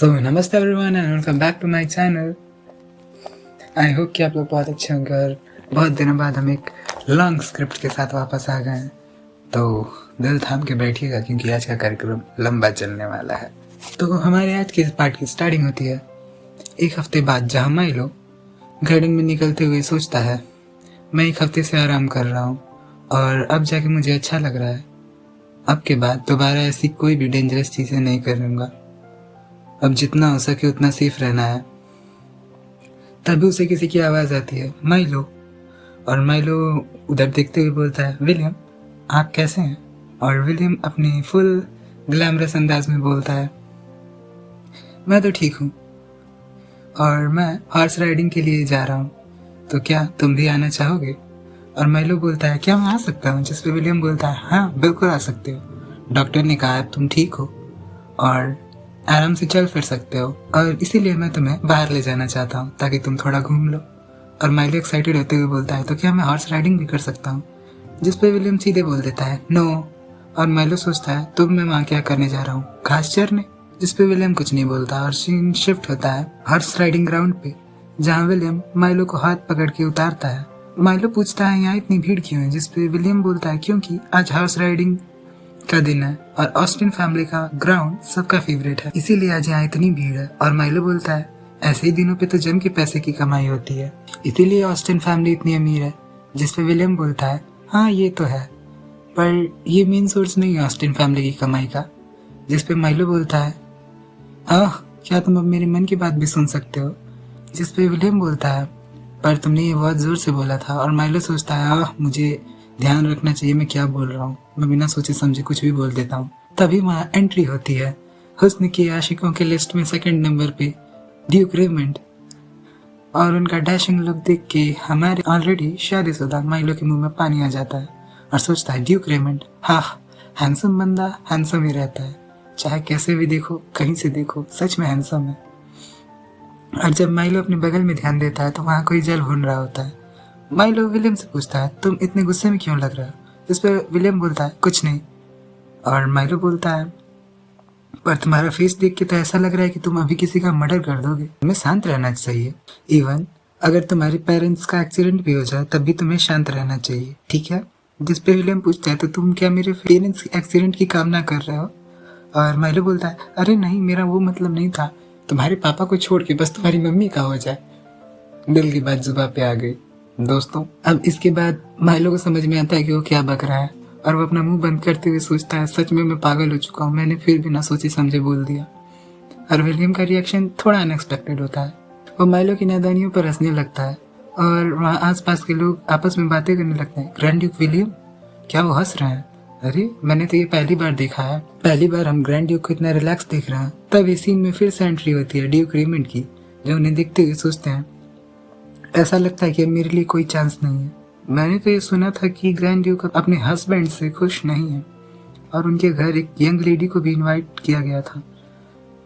तो नमस्ते everyone and welcome back to my channel. I hope कि आप लोग बहुत अच्छे होंगे और बहुत दिनों बाद हम एक लॉन्ग स्क्रिप्ट के साथ वापस आ गए हैं। तो दिल थाम के बैठिएगा क्योंकि आज का कार्यक्रम लंबा चलने वाला है। तो हमारे आज के इस पार्ट की स्टार्टिंग होती है एक हफ्ते बाद, जहाँ माइलो गार्डन में निकलते हुए सोचता है मैं एक हफ्ते से आराम कर रहा हूँ और अब जाके मुझे अच्छा लग रहा है। अब के बाद दोबारा ऐसी कोई भी डेंजरस चीज़ें नहीं करूँगा। अब जितना हो सके उतना सेफ रहना है। तभी उसे किसी की आवाज़ आती है, माइलो। और माइलो उधर देखते हुए बोलता है, विलियम आप कैसे हैं? और विलियम अपने फुल ग्लैमरस अंदाज में बोलता है, मैं तो ठीक हूँ और मैं हॉर्स राइडिंग के लिए जा रहा हूँ, तो क्या तुम भी आना चाहोगे? और माइलो बोलता है, क्या मैं आ सकता हूँ? जिस पे विलियम बोलता है, हाँ बिल्कुल आ सकते हो। डॉक्टर ने कहा तुम ठीक हो और आराम से चल फिर सकते हो और इसीलिए मैं तुम्हें बाहर ले जाना चाहता हूँ ताकि तुम थोड़ा घूम लो। और माइलो एक्साइटेड होते हुए बोलता है, तो क्या मैं हॉर्स राइडिंग भी कर सकता हूँ? जिस पे विलियम सीधे बोल देता है, नो। और माइलो सोचता है, तो मैं वहाँ क्या करने जा रहा हूँ? घास चरने। जिस पे विलियम कुछ नहीं बोलता और सीन शिफ्ट होता है हॉर्स राइडिंग ग्राउंड पे, जहाँ विलियम माइलो को हाथ पकड़ के उतारता है। माइलो पूछता है, यहाँ इतनी भीड़ क्यों है? जिस पे विलियम बोलता है, क्योंकि आज हॉर्स राइडिंग का दिन है और ऑस्टिन फैमिली का ग्राउंड सबका फेवरेट है, इसीलिए आज यहाँ इतनी भीड़ है। और माइलो बोलता है, ऐसे ही दिनों पे तो जम के पैसे की कमाई होती है, इसीलिए ऑस्टिन फैमिली इतनी अमीर है। जिस पे विलियम बोलता है, हाँ ये तो है, पर ये मेन सोर्स नहीं है ऑस्टिन फैमिली की कमाई का। जिस पे माइलो बोलता है, क्या तुम अब मेरे मन की बात भी सुन सकते हो? जिस पे विलियम बोलता है, पर तुमने ये बहुत जोर से बोला था। और माइलो सोचता है, मुझे ध्यान रखना चाहिए मैं क्या बोल रहा हूँ, मैं बिना सोचे समझे कुछ भी बोल देता हूँ। तभी वहाँ एंट्री होती है हुस्न के आशिकों के लिस्ट में सेकंड नंबर पे ड्यूक रेमंड। और उनका डैशिंग लुक देख के हमारे ऑलरेडी शादीशुदा माइलो के मुंह में पानी आ जाता है और सोचता है, ड्यूक रेमंड, हाँ हैंडसम बंदा हैंडसम ही रहता है, चाहे कैसे भी देखो, कहीं से देखो, सच में हैंडसम है। और जब माइलो अपने बगल में ध्यान देता है तो वहाँ कोई जल भून रहा होता है। माइलो विलियम से पूछता है, तुम इतने गुस्से में क्यों लग रहे हो? इस पर विलियम बोलता है, कुछ नहीं। और माइलो बोलता है, पर तुम्हारा फेस देख के तो ऐसा लग रहा है कि तुम अभी किसी का मर्डर कर दोगे। तुम्हें शांत रहना चाहिए। इवन अगर तुम्हारे पेरेंट्स का एक्सीडेंट भी हो जाए तब भी तुम्हें शांत रहना चाहिए, ठीक है? जिस पे विलियम पूछता है, तो तुम क्या मेरे पेरेंट्स एक्सीडेंट की कामना कर रहे हो? और माइलो बोलता है, अरे नहीं, मेरा वो मतलब नहीं था, तुम्हारे पापा को छोड़ के बस तुम्हारी मम्मी का हो जाए। दिल की बात जुबान पे आ गई दोस्तों। अब इसके बाद माइलो को समझ में आता है कि वो क्या बक रहा है और वो अपना मुंह बंद करते हुए सोचता है, सच में मैं पागल हो चुका हूँ, मैंने फिर भी ना सोचे समझे बोल दिया। और विलियम का रिएक्शन थोड़ा अनएक्सपेक्टेड होता है। वो माइलो की नादानियों पर हंसने लगता है और वहाँ आसपास के लोग आपस में बातें करने लगते हैं। ग्रैंड ड्यूक विलियम, क्या वो हंस रहे हैं? अरे मैंने तो ये पहली बार देखा है, पहली बार हम ग्रैंड ड्यूक को इतना रिलैक्स देख रहे हैं। तब इस सीन में फिर से एंट्री होती है ड्यूक रेमंड की, जो उन्हें देखते हुए सोचते हैं, ऐसा लगता है कि अब मेरे लिए कोई चांस नहीं है। मैंने तो ये सुना था कि ग्रैंड ड्यूक अपने हस्बैंड से खुश नहीं है और उनके घर एक यंग लेडी को भी इनवाइट किया गया था।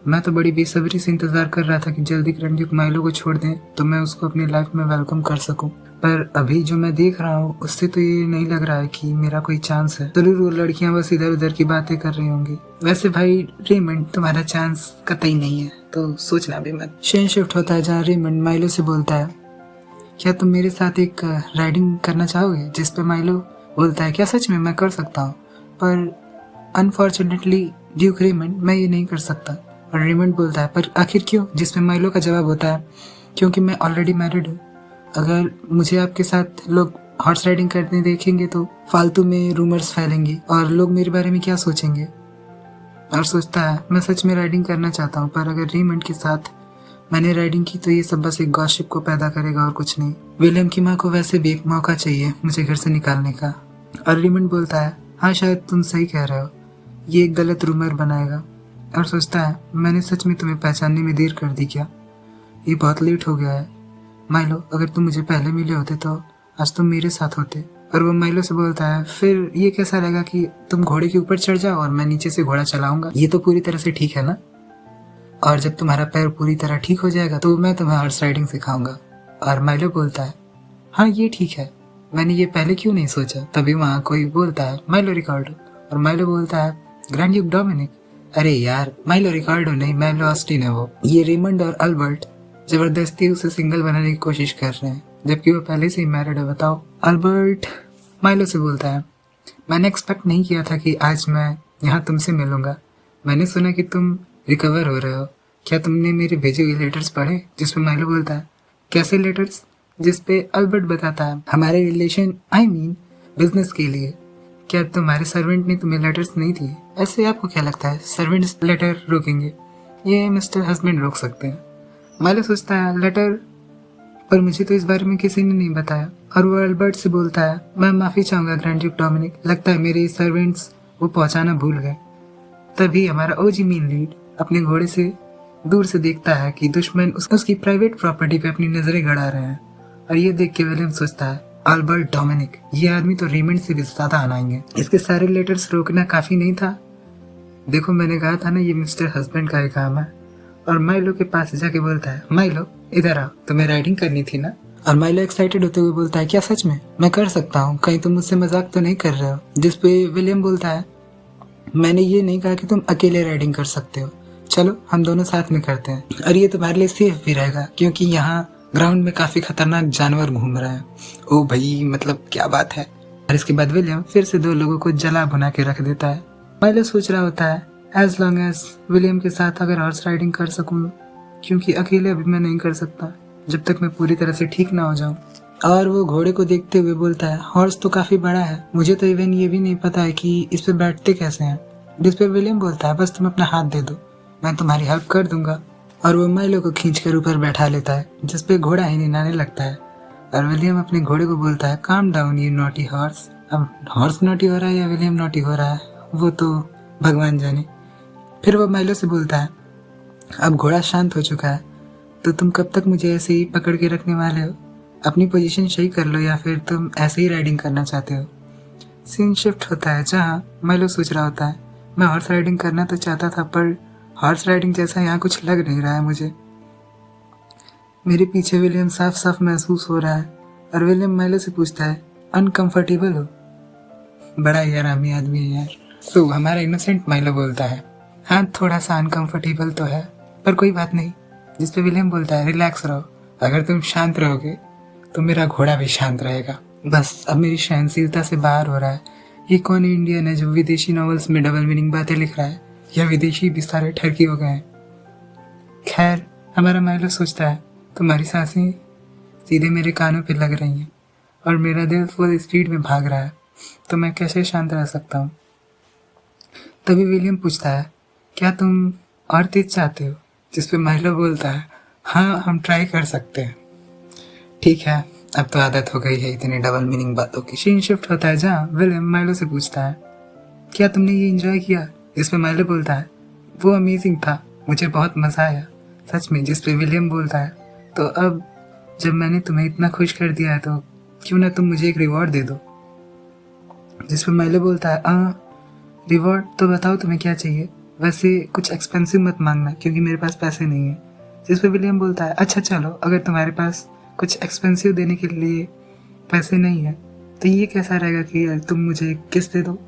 मैं तो बड़ी बेसब्री से इंतजार कर रहा था कि जल्दी ग्रैंड ड्यूक माइलो को छोड़ दें तो मैं उसको अपनी लाइफ में वेलकम कर सकूं। पर अभी जो मैं देख रहा हूँ उससे तो ये नहीं लग रहा है कि मेरा कोई चांस है। जरूर वो लड़कियां बस इधर उधर की बातें कर रही होंगी। वैसे भाई रेमंड, तुम्हारा चांस कतई नहीं है, तो सोचना भी मत। सीन शिफ्ट होता है जहाँ रेमंड माइलो से बोलता है, क्या तुम मेरे साथ एक राइडिंग करना चाहोगे? जिस पे माइलो बोलता है, क्या सच में? मैं कर सकता हूँ, पर अनफॉर्चुनेटली ड्यूक रेमंड, मैं ये नहीं कर सकता। और रेमंड बोलता है, पर आखिर क्यों? जिस पे माइलो का जवाब होता है, क्योंकि मैं ऑलरेडी मैरिड हूँ। अगर मुझे आपके साथ लोग हॉर्स राइडिंग करने देखेंगे तो फालतू में रूमर्स फैलेंगे और लोग मेरे बारे में क्या सोचेंगे। और सोचता है, मैं सच में राइडिंग करना चाहता हूँ, पर अगर रेमंड के साथ मैंने राइडिंग की तो ये सब बस एक गॉसिप को पैदा करेगा और कुछ नहीं। विलियम की माँ को वैसे भी एक मौका चाहिए मुझे घर से निकालने का। और रेमंड बोलता है, हाँ शायद तुम सही कह रहे हो, ये एक गलत रूमर बनाएगा। और सोचता है, मैंने सच में तुम्हें पहचानने में देर कर दी क्या? ये बहुत लेट हो गया है। माइलो, अगर तुम मुझे पहले मिले होते तो आज तुम मेरे साथ होते। और वो माइलो से बोलता है, फिर ये कैसा रहेगा कि तुम घोड़े के ऊपर चढ़ जाओ और मैं नीचे से घोड़ा चलाऊंगा? ये तो पूरी तरह से ठीक है ना? और जब तुम्हारा पैर पूरी तरह ठीक हो जाएगा तो मैं तुम्हें हॉर्स राइडिंग सिखाऊंगा। और माइलो बोलता है, हाँ ये ठीक है, मैंने ये पहले क्यों नहीं सोचा? तभी वहाँ कोई बोलता है, माइलो रिकॉर्डो। और माइलो बोलता है, ग्रैंड ड्यूक डोमिनिक, अरे यार, माइलो रिकार्डो नहीं, माइलो ऑस्टिन है वो। ये रेमंड और अल्बर्ट जबरदस्ती उसे सिंगल बनाने की कोशिश कर रहे हैं, जबकि वो पहले से ही मैरिड है। बताओ। अल्बर्ट माइलो से बोलता है, मैंने एक्सपेक्ट नहीं किया था कि आज मैं यहाँ तुमसे मिलूंगा। मैंने सुना कि तुम रिकवर हो रहे हो। क्या तुमने मेरे भेजे हुए लेटर्स पढ़े? जिसपे माइलो बोलता है, कैसे लेटर्स? जिसपे अल्बर्ट बताता है, हमारे रिलेशन बिजनेस के लिए। क्या तुम्हारे सर्वेंट ने तुम्हें लेटर्स नहीं दिए? ऐसे आपको क्या लगता है सर्वेंट्स लेटर रोकेंगे? ये मिस्टर हस्बैंड रोक सकते हैं। माइलो सोचता है, लेटर? पर मुझे तो इस बारे में किसी ने नहीं बताया। और वो अल्बर्ट से बोलता है, मैं माफी चाहूंगा ग्रैंड ड्यूक डोमिनिक, लगता है मेरे सर्वेंट्स वो पहुंचाना भूल गए। तभी हमारा ओजी मेन लीड अपने घोड़े से दूर से देखता है कि दुश्मन उसकी प्राइवेट प्रॉपर्टी पे अपनी नजरें गड़ा रहे हैं। और ये देख के विलियम सोचता है, अल्बर्ट डोमिनिक, ये आदमी तो रेमंड से भी ज्यादा अनाएंगे। इसके सारे लेटर्स रोकना काफी नहीं था? देखो, मैंने कहा था ना, ये मिस्टर हस्बैंड का ही काम है। और माइलो के पास जाके बोलता है, माइलो इधर आओ, तुम्हें राइडिंग करनी थी ना? और माइलो एक्साइटेड होते हुए बोलता है, क्या सच में? मैं कर सकता हूँ, कहीं तुम मुझसे मजाक तो नहीं कर रहे हो? जिसपे विलियम बोलता है, मैंने ये नहीं कहा कि तुम अकेले राइडिंग कर सकते हो, चलो हम दोनों साथ में करते हैं। और ये तुम्हारे लिए सेफ भी रहेगा, क्योंकि यहाँ ग्राउंड में काफी खतरनाक जानवर घूम रहे हैं। ओ भाई, मतलब क्या बात है। और इसके बाद विलियम फिर से दो लोगों को जला भुना के रख देता है। माइलो सोच रहा होता है, एज लॉन्ग एज विलियम के साथ अगर हॉर्स राइडिंग कर सकूं, क्योंकि अकेले अभी मैं नहीं कर सकता जब तक मैं पूरी तरह से ठीक ना हो जाऊं। और वो घोड़े को देखते हुए बोलता है, हॉर्स तो काफी बड़ा है, मुझे तो इवन ये भी नहीं पता है कि इस पे बैठते कैसे हैं। जिस पे विलियम बोलता है, बस तुम अपना हाथ दे दो, मैं तुम्हारी हेल्प कर दूंगा। और वो माइलो को खींचकर ऊपर बैठा लेता है, जिसपे घोड़ा ही निनाने लगता है। और विलियम अपने घोड़े को बोलता है, calm down you naughty horse. अब हॉर्स नॉटी हो रहा है या विलियम नॉटी हो रहा है, वो तो भगवान जाने। फिर वो माइलो से बोलता है, अब घोड़ा शांत हो चुका है, तो तुम कब तक मुझे ऐसे ही पकड़ के रखने वाले हो? अपनी पोजीशन सही कर लो, या फिर तुम ऐसे ही राइडिंग करना चाहते हो? सीन शिफ्ट होता है, जहाँ माइलो सोच रहा होता है, मैं हॉर्स राइडिंग करना तो चाहता था, पर हॉर्स राइडिंग जैसा यहाँ कुछ लग नहीं रहा है मुझे। मेरे पीछे विलियम साफ साफ महसूस हो रहा है। और विलियम माइलो से पूछता है, अनकंफर्टेबल हो? बड़ा ही आरामी आदमी है यार। तो हमारा इनोसेंट माइलो बोलता है, हाँ थोड़ा सा अनकंफर्टेबल तो है, पर कोई बात नहीं। जिसपे विलियम बोलता है, रिलैक्स रहो, अगर तुम शांत रहोगे तो मेरा घोड़ा भी शांत रहेगा। बस अब मेरी सहनशीलता से बाहर हो रहा है। ये कौन इंडियन है जो विदेशी नॉवेल्स में डबल मीनिंग बातें लिख रहा है, या विदेशी भी सारे ठरकी हो गए हैं? खैर, हमारा माइलो सोचता है, तुम्हारी सांसें सीधे मेरे कानों पे लग रही हैं और मेरा दिल फुल स्पीड में भाग रहा है, तो मैं कैसे शांत रह सकता हूँ? तभी विलियम पूछता है, क्या तुम और तेज चाहते हो? जिसपे माइलो बोलता है, हाँ हम ट्राई कर सकते हैं। ठीक है, अब तो आदत हो गई है इतनी डबल मीनिंग बातों की। सीन शिफ्ट होता है, जहाँ विलियम माइलो से पूछता है, क्या तुमने ये एंजॉय किया? जिसपे माइलो बोलता है, वो अमेजिंग था, मुझे बहुत मजा आया सच में। जिसपे विलियम बोलता है, तो अब जब मैंने तुम्हें इतना खुश कर दिया है, तो क्यों ना तुम मुझे एक रिवॉर्ड दे दो? जिसपे माइलो बोलता है, रिवॉर्ड तो बताओ तुम्हें क्या चाहिए, वैसे कुछ एक्सपेंसिव मत मांगना क्योंकि मेरे पास पैसे नहीं है। जिसपे विलियम बोलता है, अच्छा चलो, अगर तुम्हारे पास कुछ एक्सपेंसिव देने के लिए पैसे नहीं है तो ये कैसा रहेगा कि तुम मुझे किस दे दो?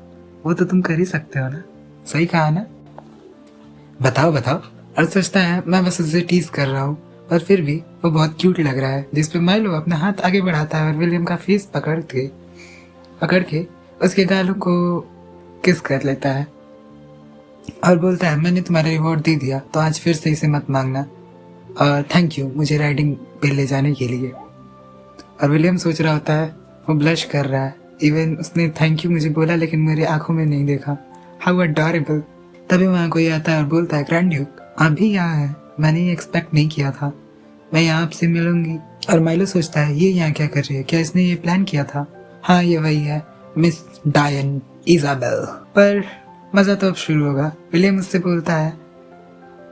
वो तो तुम कर ही सकते हो ना, सही कहा ना? बताओ बताओ। और सोचता है, मैं बस उससे टीज कर रहा हूँ, पर फिर भी वो बहुत क्यूट लग रहा है। जिसपे माइलो अपना हाथ आगे बढ़ाता है और विलियम का फेस पकड़ के उसके गालों को किस कर लेता है और बोलता है, मैंने तुम्हारा रिवॉर्ड दे दिया, तो आज फिर से इसे मत मांगना, और थैंक यू मुझे राइडिंग पे ले जाने के लिए। और विलियम सोच रहा होता है, वो ब्लश कर रहा है, इवन उसने थैंक यू मुझे बोला लेकिन मेरी आंखों में नहीं देखा। How adorable. तभी वहाँ कोई आता है और बोलता है, ग्रैंड ड्यूक आप भी यहाँ हैं, मैंने ये एक्सपेक्ट नहीं किया था, मैं यहाँ आपसे मिलूंगी। और माइलो सोचता है, ये यहाँ क्या कर रही है, क्या इसने ये प्लान किया था? हाँ ये वही है, मिस डायन इजाबेल। पर मजा तो अब शुरू होगा। विलियम उससे बोलता है,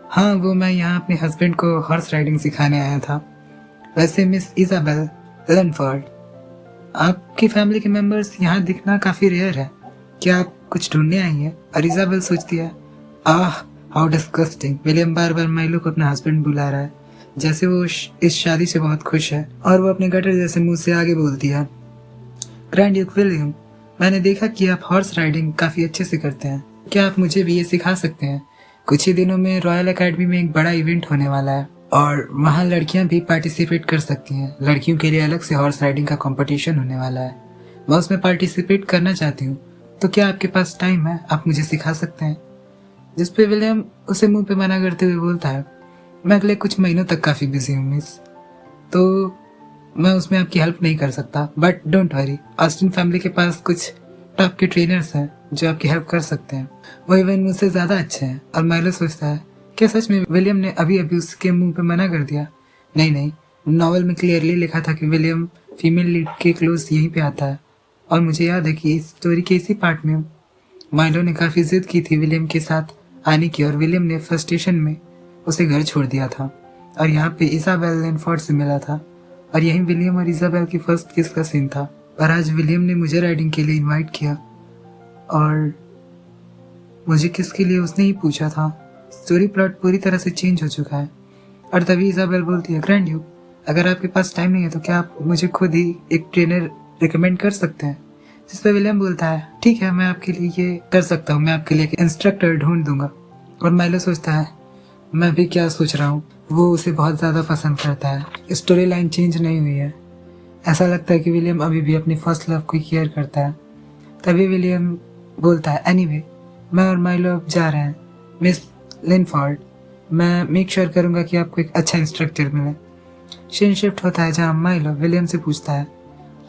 हाँ वो मैं यहाँ अपने हस्बैंड को हॉर्स राइडिंग सिखाने आया था। वैसे मिस इजाबेल लनफोर्ड, आपकी फैमिली के मेंबर्स यहाँ दिखना काफी रेयर है, क्या आप कुछ ढूंढने आई हैं? और इजाबेल सोचती है, हाउ डिस्गस्टिंग। विलियम बार बार माइलो को अपना हस्बैंड बुला रहा है, जैसे वो इस शादी से बहुत खुश है। और वो अपने गटर जैसे मुंह से आगे बोलती है, ग्रैंड ड्यूक मैंने देखा कि आप हॉर्स राइडिंग काफी अच्छे से करते हैं, क्या आप मुझे भी ये सिखा सकते हैं? कुछ ही दिनों में रॉयल एकेडमी में एक बड़ा इवेंट होने वाला है और वहाँ लड़कियाँ भी पार्टिसिपेट कर सकती हैं। लड़कियों के लिए अलग से हॉर्स राइडिंग का कंपटीशन होने वाला है। मैं उसमें पार्टिसिपेट करना चाहती हूँ, तो क्या आपके पास टाइम है? आप मुझे सिखा सकते हैं। जिस पे विलियम उसे मुंह पे मना करते हुए बोलता है, मैं अगले कुछ महीनों तक काफ़ी बिजी हूँ मिस, तो मैं उसमें आपकी हेल्प नहीं कर सकता। But don't worry, Austin family के पास कुछ टॉप के ट्रेनर्स हैं जो आपकी हेल्प कर सकते हैं। वो इवन मुझसे ज़्यादा अच्छे हैं। और माइलो सोचता है, क्या सच में विलियम ने अभी अभी उसके मुंह पे मना कर दिया? नहीं नहीं, नॉवल में क्लियरली लिखा था कि विलियम फीमेल लीड के क्लोज यहीं पे आता है। और मुझे याद है कि इस स्टोरी के इसी पार्ट में माइलो ने काफ़ी जिद की थी विलियम के साथ आने की, और विलियम ने फ्रस्ट्रेशन में उसे घर छोड़ दिया था और यहाँ पे इजाबेल लिनफोर्ड से मिला था। और यही विलियम और इजाबेल की फर्स्ट किस का सीन था। और आज विलियम ने मुझे राइडिंग के लिए इनवाइट किया और मुझे किसके लिए उसने ही पूछा था। स्टोरी प्लॉट पूरी तरह से चेंज हो चुका है। और तभी इजाबेल बोलती है, ग्रैंड ड्यूक, अगर आपके पास टाइम नहीं है तो क्या आप मुझे खुद ही एक ट्रेनर रिकमेंड कर सकते हैं? जिस पर विलियम बोलता है, ठीक है, मैं आपके लिए ये कर सकता हूँ, मैं आपके लिए एक इंस्ट्रक्टर ढूंढ दूंगा। और माइलो सोचता है, मैं भी क्या सोच रहा हूँ। वो उसे बहुत ज़्यादा पसंद करता है। स्टोरी लाइन चेंज नहीं हुई है। ऐसा लगता है कि विलियम अभी भी अपनी फर्स्ट लव को केयर करता है। तभी विलियम बोलता है, एनीवे, मैं और माइलो अब जा रहे हैं। मिस लिनफोर्ड, मैं मेक श्योर करूँगा कि आपको एक अच्छा इंस्ट्रक्टर मिले। सीन शिफ्ट होता है जहाँ माइलो विलियम से पूछता है,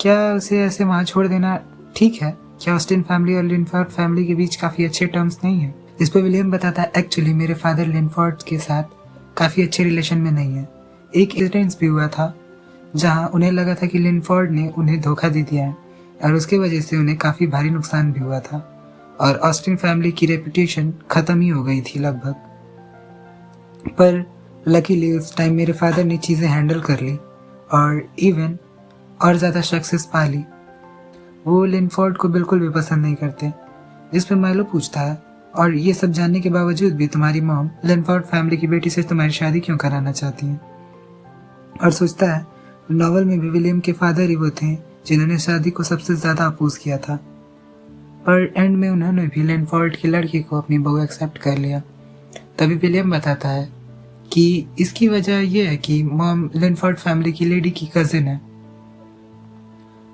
क्या उसे ऐसे वहाँ छोड़ देना ठीक है? क्या ऑस्टिन फैमिली और लिनफोर्ड फैमिली के बीच काफ़ी अच्छे टर्म्स नहीं है? जिस पर विलियम बताता है, एक्चुअली मेरे फादर लिनफोर्ड के साथ काफ़ी अच्छे रिलेशन में नहीं है। एक इंसिडेंस भी हुआ था जहां उन्हें लगा था कि लिनफोर्ड ने उन्हें धोखा दे दिया है और उसके वजह से उन्हें काफ़ी भारी नुकसान भी हुआ था और ऑस्टिन फैमिली की रेपुटेशन ख़त्म ही हो गई थी लगभग। पर लकीली उस टाइम मेरे फादर ने चीज़ें हैंडल कर ली और इवन और ज़्यादा सक्सेस पा ली। वो लिनफोर्ड को बिल्कुल भी पसंद नहीं करते। जिस पर माइलो पूछता है, और ये सब जानने के बावजूद भी तुम्हारी मॉम लिनफोर्ड फैमिली की बेटी से तुम्हारी शादी क्यों कराना चाहती हैं? और सोचता है, नॉवल में भी विलियम के फादर ही वो थे जिन्होंने शादी को सबसे ज़्यादा अपोज किया था, पर एंड में उन्होंने भी लिनफोर्ड की लड़की को अपनी बहू एक्सेप्ट कर लिया। तभी विलियम बताता है कि इसकी वजह यह है कि मॉम लिनफोर्ड फैमिली की लेडी की कजिन है।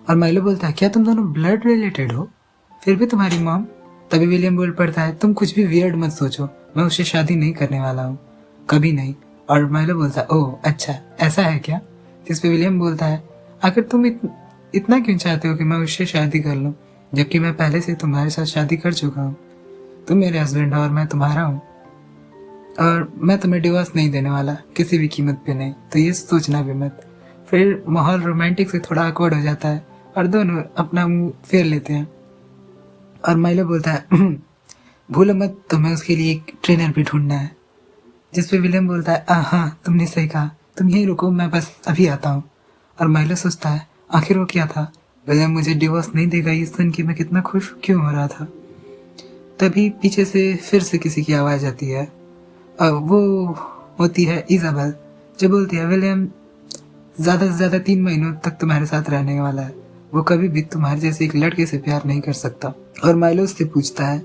और माइलो बोलता है, क्या तुम दोनों ब्लड रिलेटेड हो? फिर भी तुम्हारी मॉम। तभी विलियम बोल पड़ता है, तुम कुछ भी वियर्ड मत सोचो, मैं उससे शादी नहीं करने वाला हूँ, कभी नहीं। और माइलो बोलता है, ओह अच्छा, ऐसा है क्या? जिस पे विलियम बोलता है, आखिर तुम इतना क्यों चाहते हो कि मैं उससे शादी कर लूँ, जबकि मैं पहले से तुम्हारे साथ शादी कर चुका हूँ। तुम मेरे हस्बैंड हो और मैं तुम्हारा हूँ, और मैं तुम्हें डिवोर्स नहीं देने वाला, किसी भी कीमत पे नहीं, तो ये सोचना भी मत। फिर माहौल रोमांटिक से थोड़ा awkward हो जाता है और दोनों अपना मुंह फेर लेते हैं। और माइलो बोलता है, भूलो मत, तुम्हें उसके लिए एक ट्रेनर भी ढूंढना है। जिस पे विलियम बोलता है, हाँ तुमने सही कहा, तुम यहीं रुको, मैं बस अभी आता हूँ। और माइलो सोचता है, आखिर वो क्या था? विलियम मुझे डिवोर्स नहीं देगा ये सुन के मैं कितना खुश क्यों हो रहा था। तभी पीछे से फिर से किसी की आवाज़ आती है और वो होती है इजाबेल, जो बोलती है, विलियम ज़्यादा से ज़्यादा 3 महीनों तक तुम्हारे साथ रहने वाला है, वो कभी भी तुम्हारे जैसे एक लड़के से प्यार नहीं कर सकता। और माइलो उससे पूछता है,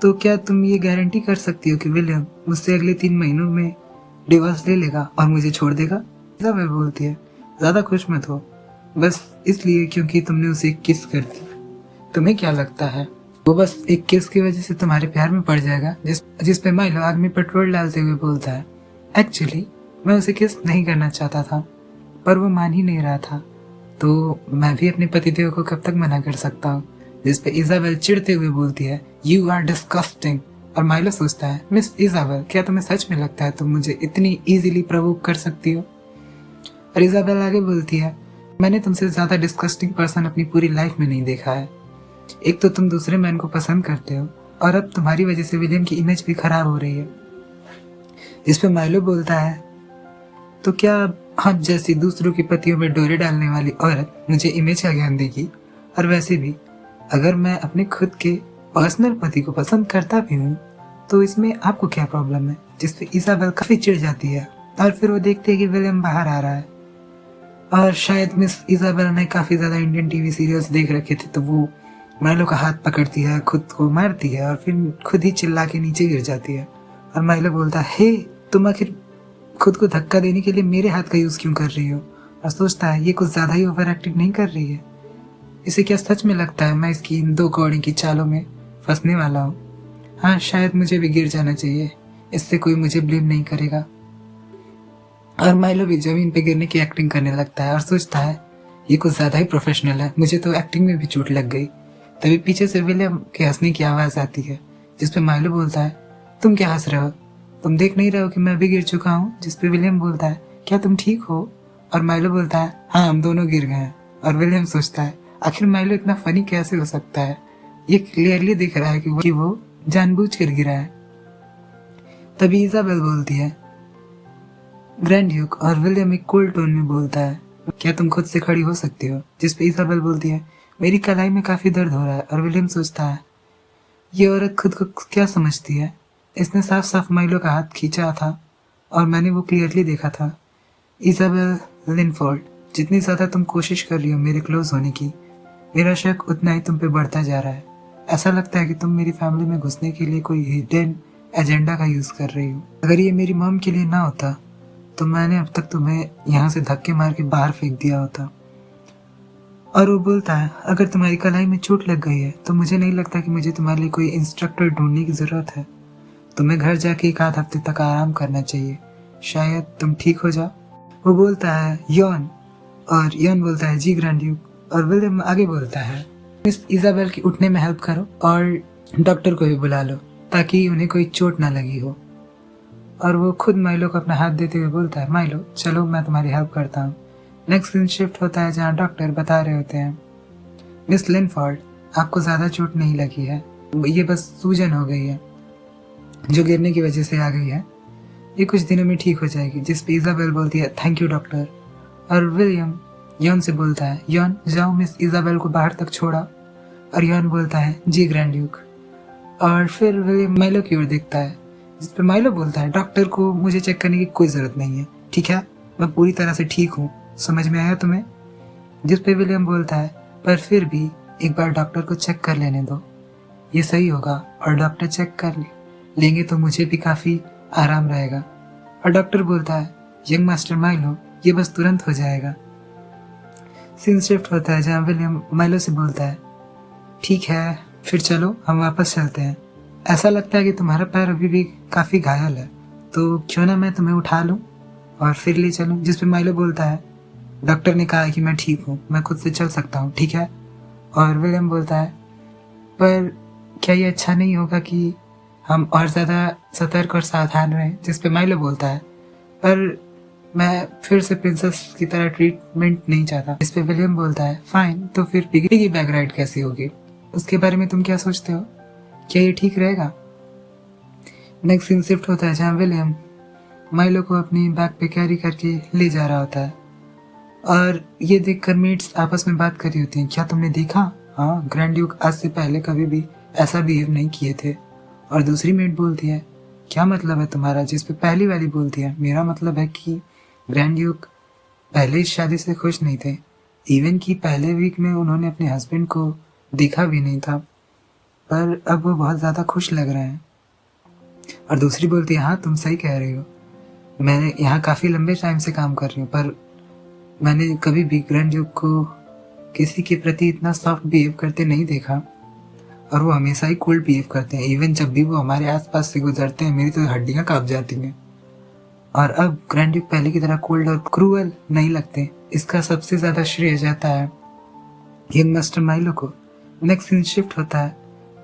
तो क्या तुम ये गारंटी कर सकती हो कि विलियम मुझसे अगले 3 महीनों में डिवोर्स ले लेगा और मुझे छोड़ देगा? इजाबेल बोलती है, ज़्यादा खुश मत हो, बस इसलिए क्योंकि तुमने उसे किस कर दी। तुम्हें क्या लगता है वो बस एक किस की वजह से तुम्हारे प्यार में पड़ जाएगा? जिस पे माइलो आग में पेट्रोल डालते हुए बोलता है, एक्चुअली मैं उसे किस नहीं करना चाहता था, पर वो मान ही नहीं रहा था, तो मैं भी अपने पतिदेव को कब तक मना कर सकता हूँ? जिस पे इजाबेल चिढ़ते हुए बोलती है, यू आर डिस्गस्टिंग। और माइलो सोचता है, मिस इजाबेल, क्या तुम्हें सच में लगता है तुम मुझे इतनी इजीली प्रवोक कर सकती हो? और इजाबेल आगे बोलती है, मैंने तुमसे ज़्यादा डिस्गस्टिंग पर्सन अपनी पूरी लाइफ में नहीं देखा है। एक तो तुम दूसरे मैन को पसंद करते हो और अब तुम्हारी वजह से विलियम की इमेज भी खराब हो रही है। इस पे माइलो बोलता है, तो क्या आप जैसी दूसरों की पतियों में डोरे डालने वाली औरत मुझे इमेज का ज्ञान देगी? और वैसे भी अगर मैं अपने खुद के पर्सनल पति को पसंद करता भी हूँ तो इसमें आपको क्या प्रॉब्लम है? जिस पे इजाबेल काफी चिढ़ जाती है और फिर वो देखती है कि विलियम बाहर आ रहा है। और शायद मिस इजाबेल ने काफी ज्यादा इंडियन टीवी सीरियल्स देख रखे थे, तो वो माइलो का हाथ पकड़ती है, खुद को मारती है और फिर खुद ही चिल्ला के नीचे गिर जाती है और माइलो बोलता है हे तुम आखिर खुद को धक्का देने के लिए मेरे हाथ का यूज क्यों कर रही हो, और सोचता है ये कुछ ज्यादा ही ओवर एक्टिंग नहीं कर रही है, इसे क्या सच में लगता है मैं इसकी इन 2 कौड़ी की चालों में फंसने वाला हूँ। हाँ शायद मुझे भी गिर जाना चाहिए, इससे कोई मुझे ब्लेम नहीं करेगा। और माइलो भी जमीन पे गिरने की एक्टिंग करने लगता है और सोचता है ये कुछ ज्यादा ही प्रोफेशनल है, मुझे तो एक्टिंग में भी चोट लग गई। तभी पीछे से विलियम के हंसने की आवाज आती है, जिसपे माइलो बोलता है तुम क्या हंस रहे हो, तुम देख नहीं रहे हो कि मैं भी गिर चुका हूँ। जिसपे विलियम बोलता है क्या तुम ठीक हो, और माइलो बोलता है हाँ हम दोनों गिर गए हैं। और विलियम सोचता है आखिर माइलो इतना फनी कैसे हो सकता है, ये क्लियरली दिख रहा है कि वो जानबूझ कर गिरा है। तभी इजाबेल बोलती है, ग्रैंड ड्यूक, और विलियम एक कोल्ड टोन में बोलता है क्या तुम खुद से खड़ी हो सकती हो। जिसपे इजाबेल बोलती है मेरी कलाई में काफी दर्द हो रहा है। और विलियम सोचता है ये औरत खुद को क्या समझती है, इसने साफ साफ माइलो का हाथ खींचा था और मैंने वो क्लियरली देखा था। इजाबेल लिनफोर्ड, जितनी ज्यादा तुम कोशिश कर रही हो मेरे क्लोज होने की, मेरा शक उतना ही तुम पे बढ़ता जा रहा है। ऐसा लगता है कि तुम मेरी फैमिली में घुसने के लिए कोई हिडन एजेंडा का यूज कर रही हो। अगर ये मेरी मॉम के लिए ना होता तो मैंने अब तक तुम्हें यहाँ से धक्के मार के बाहर फेंक दिया होता। और वो बोलता है अगर तुम्हारी कलाई में चोट लग गई है तो मुझे नहीं लगता कि मुझे तुम्हारे लिए कोई इंस्ट्रक्टर ढूंढने की जरूरत है, तुम्हें घर जाके 1 आध हफ्ते तक आराम करना चाहिए, शायद तुम ठीक हो जाओ। वो बोलता है यॉन, और यॉन बोलता है जी ग्रैंड ड्यूक। और विलियम आगे बोलता है मिस इजाबेल की उठने में हेल्प करो और डॉक्टर को भी बुला लो ताकि उन्हें कोई चोट ना लगी हो। और वो खुद माइलो को अपना हाथ देते हुए बोलता है माइलो चलो मैं तुम्हारी हेल्प करता हूँ। नेक्स्ट दिन शिफ्ट होता है जहाँ डॉक्टर बता रहे होते हैं मिस लिनफोर्ड आपको ज्यादा चोट नहीं लगी है, ये बस सूजन हो गई है जो गिरने की वजह से आ गई है, ये कुछ दिनों में ठीक हो जाएगी। जिस पे इजाबेल बोलती है थैंक यू डॉक्टर। और विलियम यॉन से बोलता है यॉन जाओ मिस इजाबेल को बाहर तक छोड़ा। और यॉन बोलता है जी ग्रैंड ड्यूक। और फिर विलियम माइलो की ओर देखता है, जिस पर माइलो बोलता है डॉक्टर को मुझे चेक करने की कोई जरूरत नहीं है, ठीक है मैं पूरी तरह से ठीक हूँ, समझ में आया तुम्हें। जिस पे विलियम बोलता है पर फिर भी एक बार डॉक्टर को चेक कर लेने दो, ये सही होगा, और डॉक्टर चेक कर लेंगे तो मुझे भी काफी आराम रहेगा। और डॉक्टर बोलता है यंग मास्टर माइलो ये बस तुरंत हो जाएगा। सीन शिफ्ट होता है जहाँ विलियम माइलो से बोलता है ठीक है फिर चलो हम वापस चलते हैं, ऐसा लगता है कि तुम्हारा पैर अभी भी काफी घायल है, तो क्यों ना मैं तुम्हें उठा लूं और फिर ले चलूं। जिस पे माइलो बोलता है डॉक्टर ने कहा है कि मैं ठीक हूँ, मैं खुद से चल सकता हूँ, ठीक है। और विलियम बोलता है पर क्या ये अच्छा नहीं होगा कि हम और ज्यादा सतर्क और सावधान रहें। जिस पे माइलो बोलता है पर मैं फिर से प्रिंसेस की तरह ट्रीटमेंट नहीं चाहता। इस पे विलियम बोलता है फाइन, तो फिर पिगी बैग राइड कैसी होगी, उसके बारे में तुम क्या सोचते हो, क्या ये ठीक रहेगा। नेक्स्ट सीन शिफ्ट होता है जहाँ विलियम माइलो को अपनी बैग पे कैरी करके ले जा रहा होता है और ये देखकर मेट्स आपस में बात कर रही होती हैं क्या तुमने देखा, हाँ ग्रैंड ड्यूक आज से पहले कभी भी ऐसा बिहेव नहीं किए थे। और दूसरी मेट बोलती है क्या मतलब है तुम्हारा। जिस पे पहली वाली बोलती है मेरा मतलब है कि ग्रैंड ड्यूक पहले इस शादी से खुश नहीं थे, इवन कि पहले वीक में उन्होंने अपने हस्बैंड को देखा भी नहीं था, पर अब वो बहुत ज्यादा खुश लग रहे हैं। और दूसरी बोलती है हाँ तुम सही कह रही हो, मैं यहाँ काफी लंबे टाइम से काम कर रही हूँ पर मैंने कभी भी ग्रैंड ड्यूक को किसी के प्रति इतना सॉफ्ट बिहेव करते नहीं देखा, और वो हमेशा ही कोल्ड बिहेव करते हैं, इवन जब भी वो हमारे आसपास से गुजरते हैं मेरी तो हड्डियां कांप जाती हैं। और अब ग्रैंड ड्यूक पहले की तरह कोल्ड और क्रूअल नहीं लगते, इसका सबसे ज्यादा श्रेय जाता है यंग मास्टर माइलो को। नेक्स्ट सीन शिफ्ट होता है,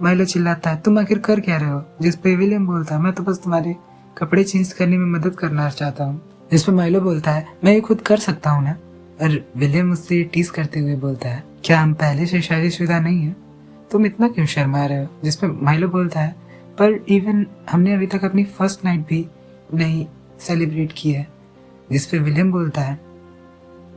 माइलो चिल्लाता है तुम आखिर कर क्या रहे हो। जिस पे विलियम बोलता है मैं तो बस तुम्हारे कपड़े चेंज करने में मदद करना चाहता हूँ। जिस पे माइलो बोलता है मैं ये खुद कर सकता हूँ ना। और विलियम उससे टीज करते हुए बोलता है क्या हम पहले से शादीशुदा नहीं है, तुम इतना क्यों शर्मा रहे हो। जिस पे माइलो बोलता है पर इवन हमने अभी तक अपनी फर्स्ट नाइट भी नहीं सेलिब्रेट की है। जिस पे विलियम बोलता है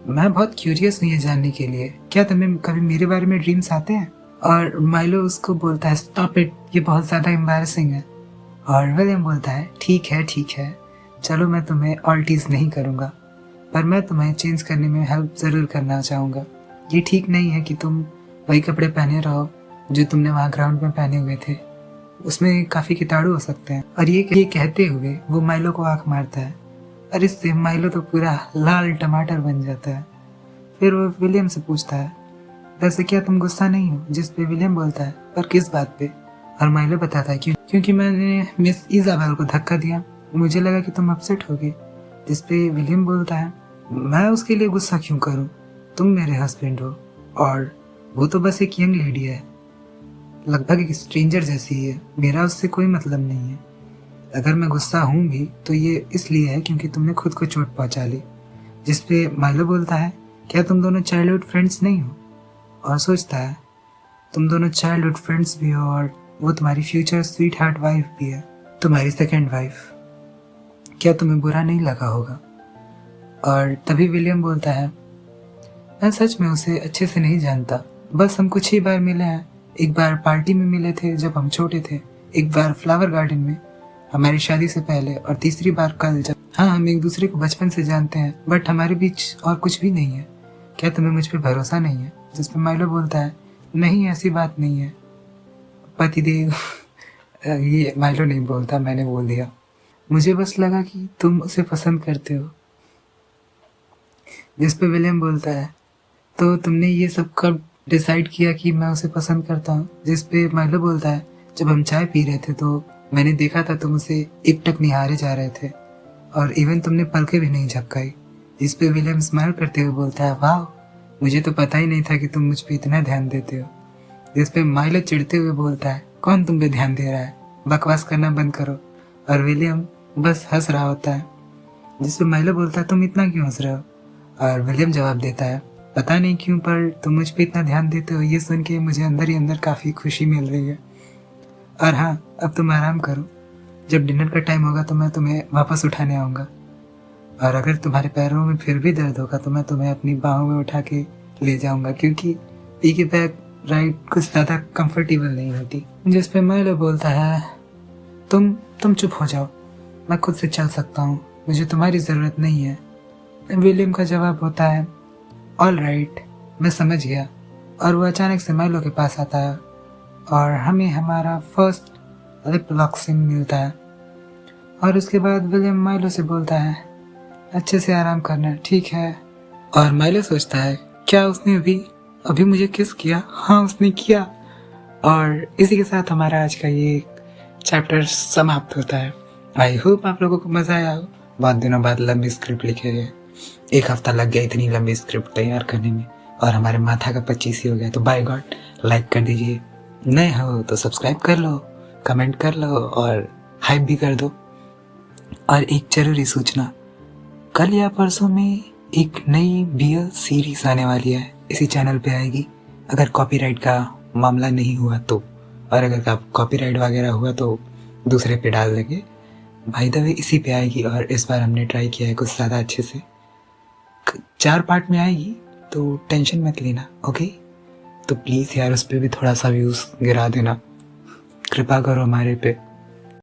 मैं बहुत क्यूरियस हूँ ये जानने के लिए, क्या तुम्हें कभी मेरे बारे में ड्रीम्स आते हैं। और माइलो उसको बोलता है स्टॉप इट, ये बहुत ज्यादा एम्बैरेसिंग है। और विलियम बोलता है ठीक है चलो मैं तुम्हें और टीज नहीं करूंगा, पर मैं तुम्हें चेंज करने में हेल्प जरूर करना चाहूंगा। ये ठीक नहीं है कि तुम वही कपड़े पहने रहो जो तुमने वहाँ ग्राउंड में पहने हुए थे, उसमें काफी कीटाणु हो सकते हैं। और ये कहते हुए वो माइलो को आंख मारता है और इससे माइलो तो पूरा लाल टमाटर बन जाता है। फिर वो विलियम से पूछता है, वैसे क्या तुम गुस्सा नहीं हो? जिस पे विलियम बोलता है, पर किस बात पे? और माइलो बताता है क्योंकि मैंने मिस इजाबेल को धक्का दिया, मुझे लगा कि तुम अपसेट होगे। जिस पे विलियम बोलता है, मैं उसके लिए गुस्सा क्यों करूं? तुम मेरे हस्बैंड हो और वो तो बस एक यंग लेडी है, लगभग एक स्ट्रेंजर जैसी है, मेरा उससे कोई मतलब नहीं है। अगर मैं गुस्सा हूं भी तो ये इसलिए है क्योंकि तुमने खुद को चोट पहुंचा ली। जिस पे माइलो बोलता है, क्या तुम दोनों चाइल्डहुड फ्रेंड्स नहीं हो? और सोचता है, तुम दोनों चाइल्डहुड फ्रेंड्स भी हो और वो तुम्हारी फ्यूचर स्वीट हार्ट वाइफ भी है, तुम्हारी सेकेंड वाइफ। क्या तुम्हें बुरा नहीं लगा होगा? और तभी विलियम बोलता है, मैं सच में उसे अच्छे से नहीं जानता, बस हम कुछ ही बार मिले हैं। एक बार पार्टी में मिले थे जब हम छोटे थे, एक बार फ्लावर गार्डन में हमारी शादी से पहले, और तीसरी बार कल जब। हाँ, हम एक दूसरे को बचपन से जानते हैं, बट हमारे बीच और कुछ भी नहीं है। क्या तुम्हें मुझ पे भरोसा नहीं है? जिस पे माइलो बोलता है, नहीं ऐसी बात नहीं है पतिदेव। ये माइलो नहीं बोलता, मैंने बोल दिया। मुझे बस लगा कि तुम उसे पसंद करते हो। जिस पे विलियम बोलता है, तो तुमने ये सब कब डिसाइड किया कि मैं उसे पसंद करता हूँ? जिस पे माइलो बोलता है, जब हम चाय पी रहे थे तो मैंने देखा था तुम उसे एकटक निहारे जा रहे थे और इवन तुमने पलके भी नहीं झपकाई। जिस पे विलियम स्माइल करते हुए बोलता है, वाह, मुझे तो पता ही नहीं था कि तुम मुझ पे इतना ध्यान देते हो। जिस पे माइलो चिढ़ते हुए बोलता है, कौन तुम पे ध्यान दे रहा है, बकवास करना बंद करो। और विलियम बस हंस रहा होता है। जिस पे माइलो बोलता है, तुम इतना क्यों हंस रहे हो? और विलियम जवाब देता है, पता नहीं क्यों पर तुम मुझ पे इतना ध्यान देते हो, ये सुन के मुझे अंदर ही अंदर काफ़ी खुशी मिल रही है। और हाँ, अब तुम आराम करो, जब डिनर का टाइम होगा तो मैं तुम्हें वापस उठाने आऊँगा। और अगर तुम्हारे पैरों में फिर भी दर्द होगा तो मैं तुम्हें अपनी बाहों में उठा के ले जाऊँगा, क्योंकि पीके बैक राइड कुछ ज़्यादा कंफर्टेबल नहीं होती। जिस पे माइलो बोलता है, तुम चुप हो जाओ, मैं खुद से चल सकता हूँ, मुझे तुम्हारी ज़रूरत नहीं है। विलियम का जवाब होता है, ऑल राइट, मैं समझ गया। और वो अचानक से माइलो के पास आता है और हमें हमारा फर्स्ट लिप लॉक सीन मिलता है। और उसके बाद विलियम माइलो से बोलता है, अच्छे से आराम करना, ठीक है? और माइलो सोचता है, क्या उसने अभी मुझे किस किया? हाँ, उसने किया। और इसी के साथ हमारा आज का ये चैप्टर समाप्त होता है। आई होप आप लोगों को मजा आया हो। बहुत दिनों बाद लंबी स्क्रिप्ट लिखे गए, 1 हफ्ता लग गया इतनी लंबी स्क्रिप्ट तैयार करने में, और हमारे माथा का 25 ही हो गया। तो बाय गॉड, लाइक कर दीजिए, नए हो तो सब्सक्राइब कर लो, कमेंट कर लो और हाइप भी कर दो। और एक जरूरी सूचना, कल या परसों में एक नई बीयर सीरीज आने वाली है, इसी चैनल पे आएगी। अगर कॉपीराइट का मामला नहीं हुआ तो, और अगर कॉपीराइट वगैरह हुआ तो दूसरे पे डाल देंगे। भाई द वे इसी पे आएगी, और इस बार हमने ट्राई किया है कुछ ज़्यादा अच्छे से। 4 पार्ट में आएगी, तो टेंशन मत लेना, ओके? तो प्लीज़ यार उस पर भी थोड़ा सा व्यूज़ गिरा देना, कृपा करो हमारे पे।